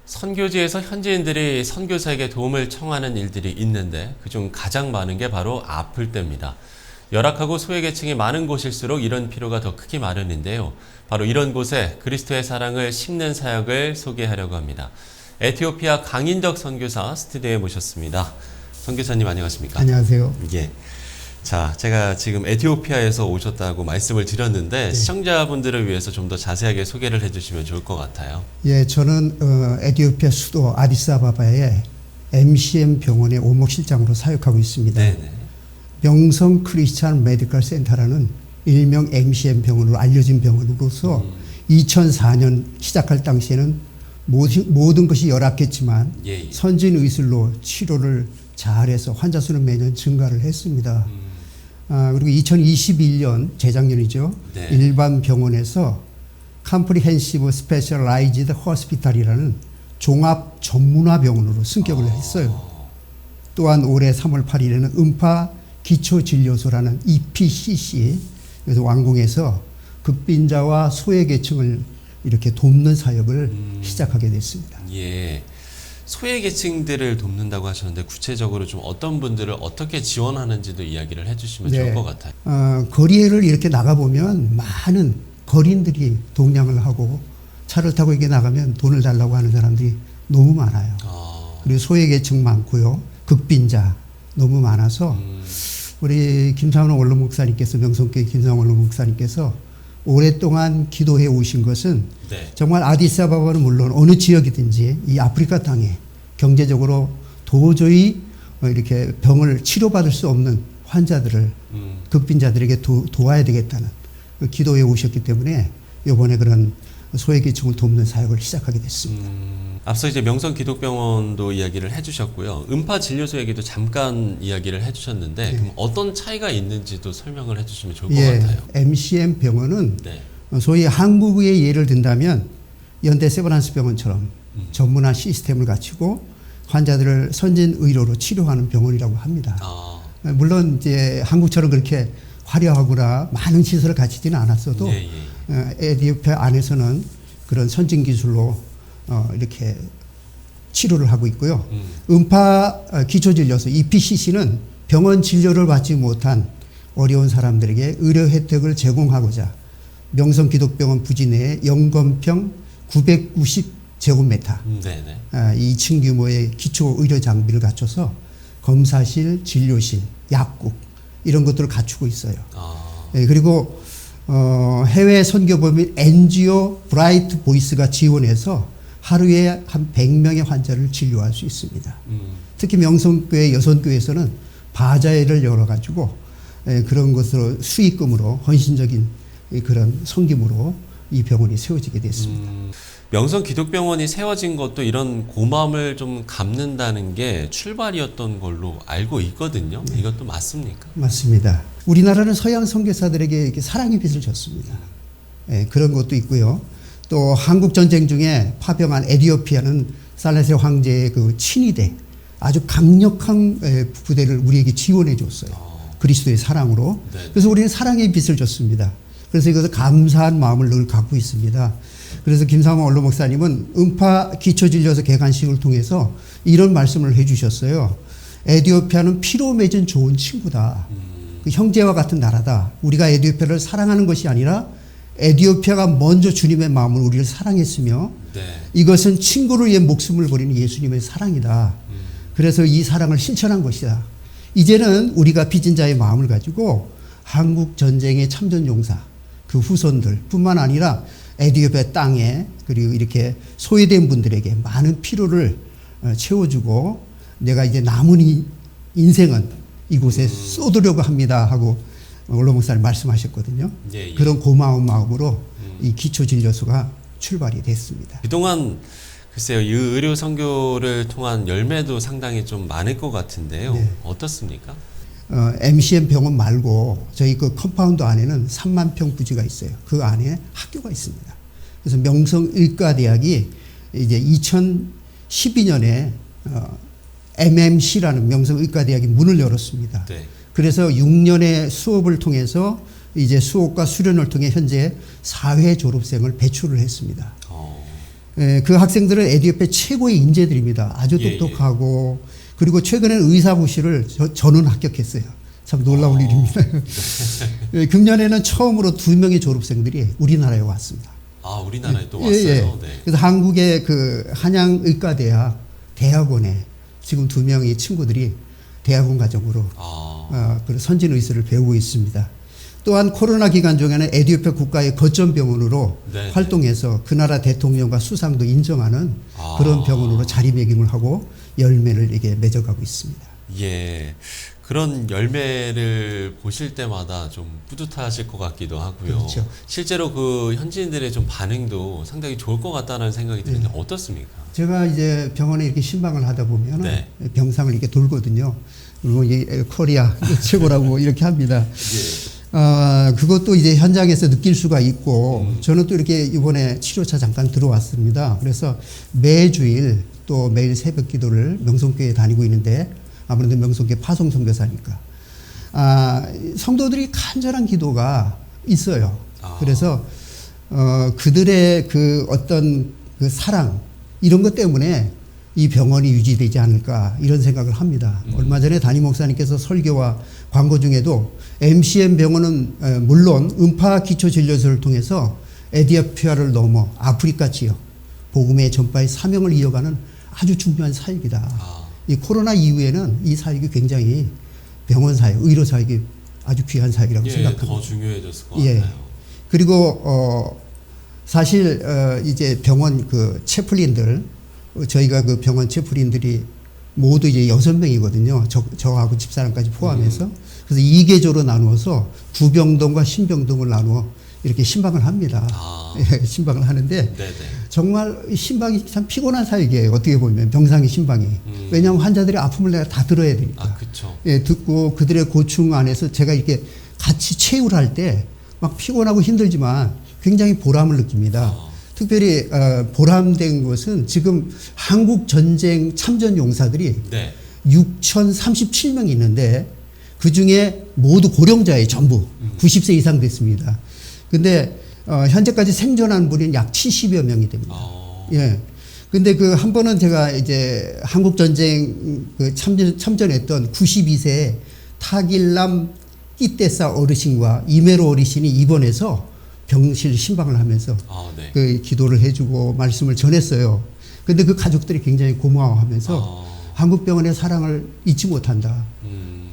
선교지에서 현지인들이 선교사에게 도움을 청하는 일들이 있는데 그중 가장 많은 게 바로 아플 때입니다. 열악하고 소외계층이 많은 곳일수록 이런 필요가 더 크기 마련인데요. 바로 이런 곳에 그리스도의 사랑을 심는 사역을 소개하려고 합니다. 에티오피아 강인덕 선교사 스튜디오에 모셨습니다. 선교사님 안녕하십니까? 안녕하세요. 예. 자, 제가 지금 에티오피아에서 오셨다고 말씀을 드렸는데 네. 시청자분들을 위해서 좀 더 자세하게 소개를 해주시면 좋을 것 같아요. 예, 저는 에티오피아 수도 아디스아바바의 MCM 병원의 오목실장으로 사역하고 있습니다. 네네. 명성 크리스찬 메디컬 센터라는 일명 MCM 병원으로 알려진 병원으로서 2004년 시작할 당시에는 모든 것이 열악했지만 예. 선진 의술로 치료를 잘해서 환자 수는 매년 증가를 했습니다. 그리고 2021년 재작년이죠. 네. 일반 병원에서 Comprehensive Specialized Hospital이라는 종합 전문화 병원으로 승격을 했어요. 또한 올해 3월 8일에는 음파 기초진료소라는 EPCC 그래서 완공해서 극빈자와 소외계층을 이렇게 돕는 사역을 시작하게 됐습니다. 예. 소외계층들을 돕는다고 하셨는데 구체적으로 좀 어떤 분들을 어떻게 지원하는지도 이야기를 해주시면 좋을 것 같아요. 거리를 이렇게 나가보면 많은 거린들이 동냥을 하고 차를 타고 이렇게 나가면 돈을 달라고 하는 사람들이 너무 많아요. 그리고 소외계층 많고요. 극빈자 너무 많아서 우리 김상원 원로 목사님께서 명성교회 김상원 원로 목사님께서 오랫동안 기도해 오신 것은 네. 정말 아디스아바바는 물론 어느 지역이든지 이 아프리카 땅에 경제적으로 도저히 이렇게 병을 치료받을 수 없는 환자들을 극빈자들에게 도와야 되겠다는 그 기도해 오셨기 때문에 이번에 그런 소외계층을 돕는 사역을 시작하게 됐습니다. 앞서 이제 명성기독병원도 이야기를 해주셨고요. 음파 진료소 얘기도 잠깐 이야기를 해주셨는데 그럼 어떤 차이가 있는지도 설명을 해주시면 좋을 것 같아요. MCM 병원은 네. 소위 한국의 예를 든다면 연대 세브란스 병원처럼 전문화 시스템을 갖추고 환자들을 선진 의료로 치료하는 병원이라고 합니다. 물론 이제 한국처럼 그렇게 화려하거나 많은 시설을 갖추지는 않았어도 에티오피아 안에서는 그런 선진 기술로 이렇게 치료를 하고 있고요. 음파 기초진료소 EPCC는 병원 진료를 받지 못한 어려운 사람들에게 의료 혜택을 제공하고자 명성기독병원 부지 내에 영건평 990제곱미터 2층 규모의 기초 의료 장비를 갖춰서 검사실, 진료실, 약국 이런 것들을 갖추고 있어요. 그리고 해외 선교법인 NGO 브라이트 보이스가 지원해서 하루에 한 100명의 환자를 진료할 수 있습니다. 특히 명성교회 여선교회에서는 바자회를 열어가지고 그런 것으로 수익금으로 헌신적인 그런 섬김으로 이 병원이 세워지게 됐습니다. 명성기독병원이 세워진 것도 이런 고마움을 좀 갚는다는 게 출발이었던 걸로 알고 있거든요. 네. 이것도 맞습니까? 맞습니다. 우리나라는 서양 선교사들에게 이렇게 사랑의 빚을 졌습니다. 그런 것도 있고요. 또 한국 전쟁 중에 파병한 에티오피아는 살레세 황제의 그 친위대 아주 강력한 부대를 우리에게 지원해 줬어요. 그리스도의 사랑으로. 네. 그래서 우리는 사랑의 빚을 졌습니다. 그래서 이것을 감사한 마음을 늘 갖고 있습니다. 그래서 김상원 원로 목사님은 음파 기초진료소 개관식을 통해서 이런 말씀을 해주셨어요. 에티오피아는 피로 맺은 좋은 친구다. 그 형제와 같은 나라다. 우리가 에티오피아를 사랑하는 것이 아니라 에티오피아가 먼저 주님의 마음으로 우리를 사랑했으며 이것은 친구를 위해 목숨을 버리는 예수님의 사랑이다. 그래서 이 사랑을 실천한 것이다. 이제는 우리가 빚진 자의 마음을 가지고 한국 전쟁의 참전 용사 그 후손들 뿐만 아니라 에티오피아 땅에 그리고 이렇게 소외된 분들에게 많은 필요를 채워주고 내가 이제 남은 인생은 이곳에 쏟으려고 합니다 하고 원로 목사님 말씀하셨거든요. 그런 고마운 마음으로 이 기초진료소가 출발이 됐습니다. 그동안 글쎄요, 이 의료 선교를 통한 열매도 상당히 좀 많을 것 같은데요. 네. 어떻습니까? MCM 병원 말고 저희 그 컴파운드 안에는 3만 평 부지가 있어요. 그 안에 학교가 있습니다. 그래서 명성의과대학이 이제 2012년에 MMC라는 명성의과대학이 문을 열었습니다. 네. 그래서 6년의 수업을 통해서 이제 수업과 수련을 통해 현재 4회 졸업생을 배출을 했습니다. 그 학생들은 에티오피아 최고의 인재들입니다. 아주 예, 똑똑하고 그리고 최근에는 의사고시를 저는 합격했어요. 참 놀라운 일입니다. 금년에는 처음으로 2명의 졸업생들이 우리나라에 왔습니다. 아, 우리나라에 또 왔어요. 네. 그래서 한국의 그 한양의과대학 대학원에 지금 2명의 친구들이 대학원 과정으로 그 선진 의술을 배우고 있습니다. 또한 코로나 기간 중에는 에티오피아 국가의 거점 병원으로 네, 활동해서 그 나라 대통령과 수상도 인정하는 그런 병원으로 자리매김을 하고 열매를 이게 맺어가고 있습니다. 예. 그런 열매를 보실 때마다 좀 뿌듯하실 것 같기도 하고요. 그렇죠. 실제로 그 현지인들의 좀 반응도 상당히 좋을 것 같다는 생각이 드는데 어떻습니까? 제가 이제 병원에 이렇게 신방을 하다 보면 네. 병상을 이렇게 돌거든요. 그리고 이 코리아 최고라고 이렇게 합니다. 그것도 이제 현장에서 느낄 수가 있고 저는 또 이렇게 이번에 치료차 잠깐 들어왔습니다. 그래서 매주일 또 매일 새벽 기도를 명성교회에 다니고 있는데 아무래도 명성교회 파송 선교사니까 성도들이 간절한 기도가 있어요. 그래서 그들의 그 어떤 그 사랑 이런 것 때문에 이 병원이 유지되지 않을까 이런 생각을 합니다. 얼마 전에 담임 목사님께서 설교와 광고 중에도 MCM 병원은 물론 음파 기초 진료소를 통해서 에티오피아를 넘어 아프리카 지역 복음의 전파의 사명을 이어가는 아주 중요한 사역이다. 이 코로나 이후에는 이 사역이 굉장히 병원 사역, 의료 사역이 아주 귀한 사역이라고 생각합니다. 더 중요해졌을 것 같아요. 그리고 사실 이제 병원 그 채플린들 저희가 그 병원 채플린들이 모두 이제 6명이거든요. 저하고 집사람까지 포함해서. 그래서 2계조로 나누어서 구병동과 신병동을 나누어 이렇게 신방을 합니다. 신방을 하는데 네네. 정말 신방이 참 피곤한 사역이에요. 어떻게 보면 병상의 신방이. 왜냐하면 환자들의 아픔을 내가 다 들어야 되니까. 그렇죠. 예, 듣고 그들의 고충 안에서 제가 이렇게 같이 체유를 할 때 막 피곤하고 힘들지만 굉장히 보람을 느낍니다. 특별히 보람된 것은 지금 한국 전쟁 참전 용사들이 6,037명이 있는데 그 중에 모두 고령자예요. 전부 90세 이상 됐습니다. 근데 현재까지 생존한 분이 약 70여 명이 됩니다. 예. 근데 그 한 번은 제가 이제 한국 전쟁 그 참전했던 92세 타길람 끼떼사 어르신과 이메로 어르신이 입원해서 병실 신방을 하면서 그 기도를 해주고 말씀을 전했어요. 근데 그 가족들이 굉장히 고마워하면서 한국 병원의 사랑을 잊지 못한다.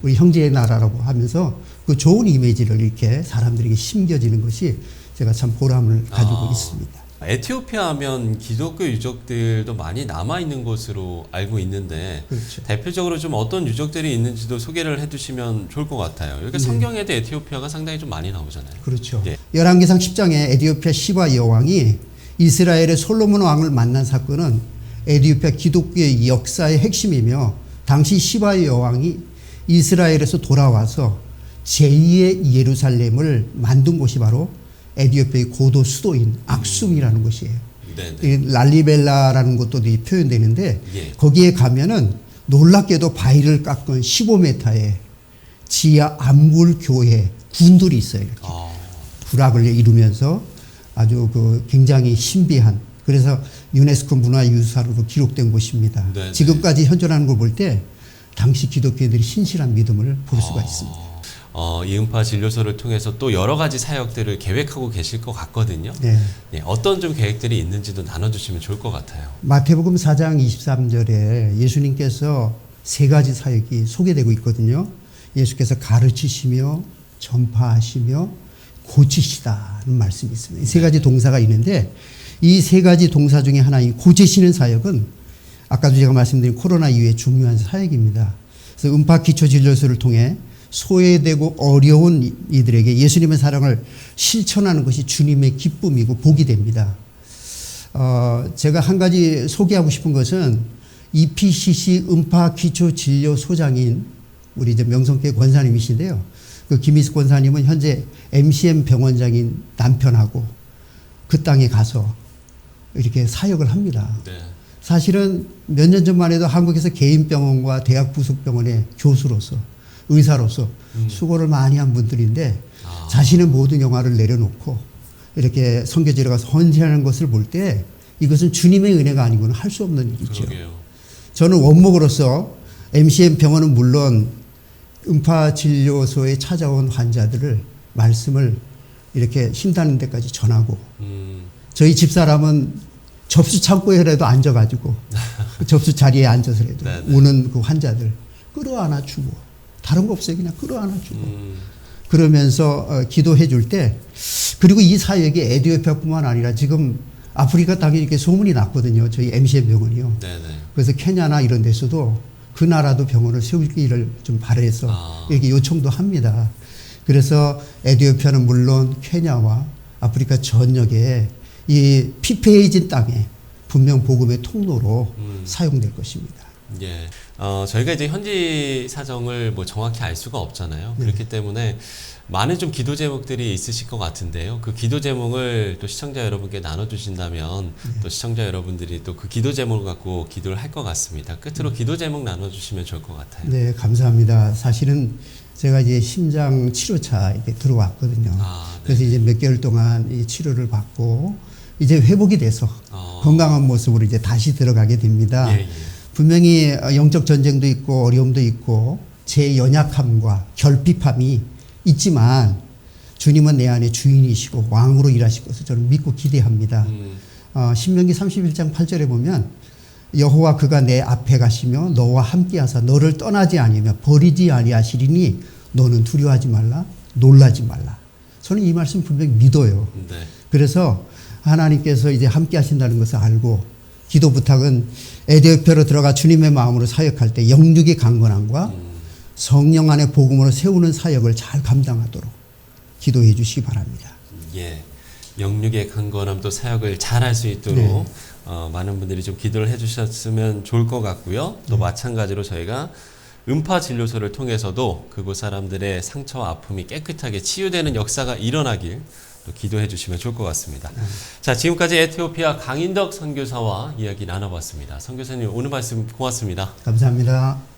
우리 형제의 나라라고 하면서 그 좋은 이미지를 이렇게 사람들에게 심겨지는 것이 제가 참 보람을 가지고 있습니다. 에티오피아 하면 기독교 유적들도 많이 남아있는 것으로 알고 있는데 그렇죠. 대표적으로 좀 어떤 유적들이 있는지도 소개를 해주시면 좋을 것 같아요. 여기 성경에도 에티오피아가 상당히 좀 많이 나오잖아요. 그렇죠. 열왕기상 10장에 에티오피아 시바 여왕이 이스라엘의 솔로몬 왕을 만난 사건은 에티오피아 기독교의 역사의 핵심이며 당시 시바 여왕이 이스라엘에서 돌아와서 제2의 예루살렘을 만든 곳이 바로 에티오피아의 고도 수도인 악숨이라는 곳이에요. 랄리벨라라는 곳도 표현되는데 거기에 가면은 놀랍게도 바위를 깎은 15m의 지하 암굴 교회 군들이 있어요. 이렇게. 부락을 이루면서 아주 그 굉장히 신비한 그래서 유네스코 문화유산으로 기록된 곳입니다. 지금까지 현존하는 걸 볼 때 당시 기독교인들이 신실한 믿음을 볼 수가 있습니다. 이 음파 진료소를 통해서 또 여러 가지 사역들을 계획하고 계실 것 같거든요. 어떤 좀 계획들이 있는지도 나눠주시면 좋을 것 같아요. 마태복음 4장 23절에 예수님께서 3가지 사역이 소개되고 있거든요. 예수께서 가르치시며 전파하시며 고치시다는 말씀이 있습니다. 이 3가지 동사가 있는데 이 3가지 동사 중에 하나인 고치시는 사역은 아까도 제가 말씀드린 코로나 이후에 중요한 사역입니다. 그래서 음파 기초 진료소를 통해 소외되고 어려운 이들에게 예수님의 사랑을 실천하는 것이 주님의 기쁨이고 복이 됩니다. 제가 한 가지 소개하고 싶은 것은 EPCC 음파 기초 진료소장인 우리 이제 명성교회 권사님이신데요. 그 김희숙 권사님은 현재 MCM 병원장인 남편하고 그 땅에 가서 이렇게 사역을 합니다. 사실은 몇 년 전만 해도 한국에서 개인 병원과 대학 부속 병원의 교수로서 의사로서 수고를 많이 한 분들인데 자신의 모든 영화를 내려놓고 이렇게 선교지로 가서 헌신하는 것을 볼 때 이것은 주님의 은혜가 아니고는 할 수 없는 일이죠. 그러게요. 저는 원목으로서 MCM 병원은 물론 음파진료소에 찾아온 환자들을 말씀을 이렇게 힘닿는 데까지 전하고 저희 집사람은 접수 창고에라도 앉아가지고 그 접수 자리에 앉아서라도 네네. 오는 그 환자들 끌어안아 주고 다른 거 없어요. 그냥 끌어안아 주고 그러면서 기도해 줄 때 그리고 이 사역이 에티오피아뿐만 아니라 지금 아프리카 땅에 이렇게 소문이 났거든요. 저희 MCM 병원이요. 네네. 그래서 케냐나 이런 데서도 그 나라도 병원을 세우기를 좀 바라서 이렇게 요청도 합니다. 그래서 에티오피아는 물론 케냐와 아프리카 전역에 이 피폐해진 땅에 분명 복음의 통로로 사용될 것입니다. 예. 저희가 이제 현지 사정을 뭐 정확히 알 수가 없잖아요. 네. 그렇기 때문에 많은 좀 기도 제목들이 있으실 것 같은데요. 그 기도 제목을 또 시청자 여러분께 나눠주신다면 또 시청자 여러분들이 또 그 기도 제목을 갖고 기도를 할 것 같습니다. 끝으로 기도 제목 나눠주시면 좋을 것 같아요. 네, 감사합니다. 사실은 제가 이제 심장 치료차 이렇게 들어왔거든요. 네. 그래서 이제 몇 개월 동안 이 치료를 받고 이제 회복이 돼서 건강한 모습으로 이제 다시 들어가게 됩니다. 예, 예. 분명히 영적 전쟁도 있고 어려움도 있고 제 연약함과 결핍함이 있지만 주님은 내 안에 주인이시고 왕으로 일하실 것을 저는 믿고 기대합니다. 신명기 31장 8절에 보면 여호와 그가 내 앞에 가시며 너와 함께하사 너를 떠나지 아니하며 버리지 아니하시리니 너는 두려워하지 말라 놀라지 말라. 저는 이 말씀 분명히 믿어요. 네. 그래서 하나님께서 이제 함께 하신다는 것을 알고 기도 부탁은 에티오피아로 들어가 주님의 마음으로 사역할 때 영육의 강건함과 성령 안의 복음으로 세우는 사역을 잘 감당하도록 기도해 주시기 바랍니다. 예. 영육의 강건함 또 사역을 잘 할 수 있도록 네. 많은 분들이 좀 기도를 해주셨으면 좋을 것 같고요. 또 마찬가지로 저희가 음파 진료소를 통해서도 그곳 사람들의 상처와 아픔이 깨끗하게 치유되는 역사가 일어나길 또 기도해 주시면 좋을 것 같습니다. 자, 지금까지 에티오피아 강인덕 선교사와 이야기 나눠봤습니다. 선교사님 오늘 말씀 고맙습니다. 감사합니다.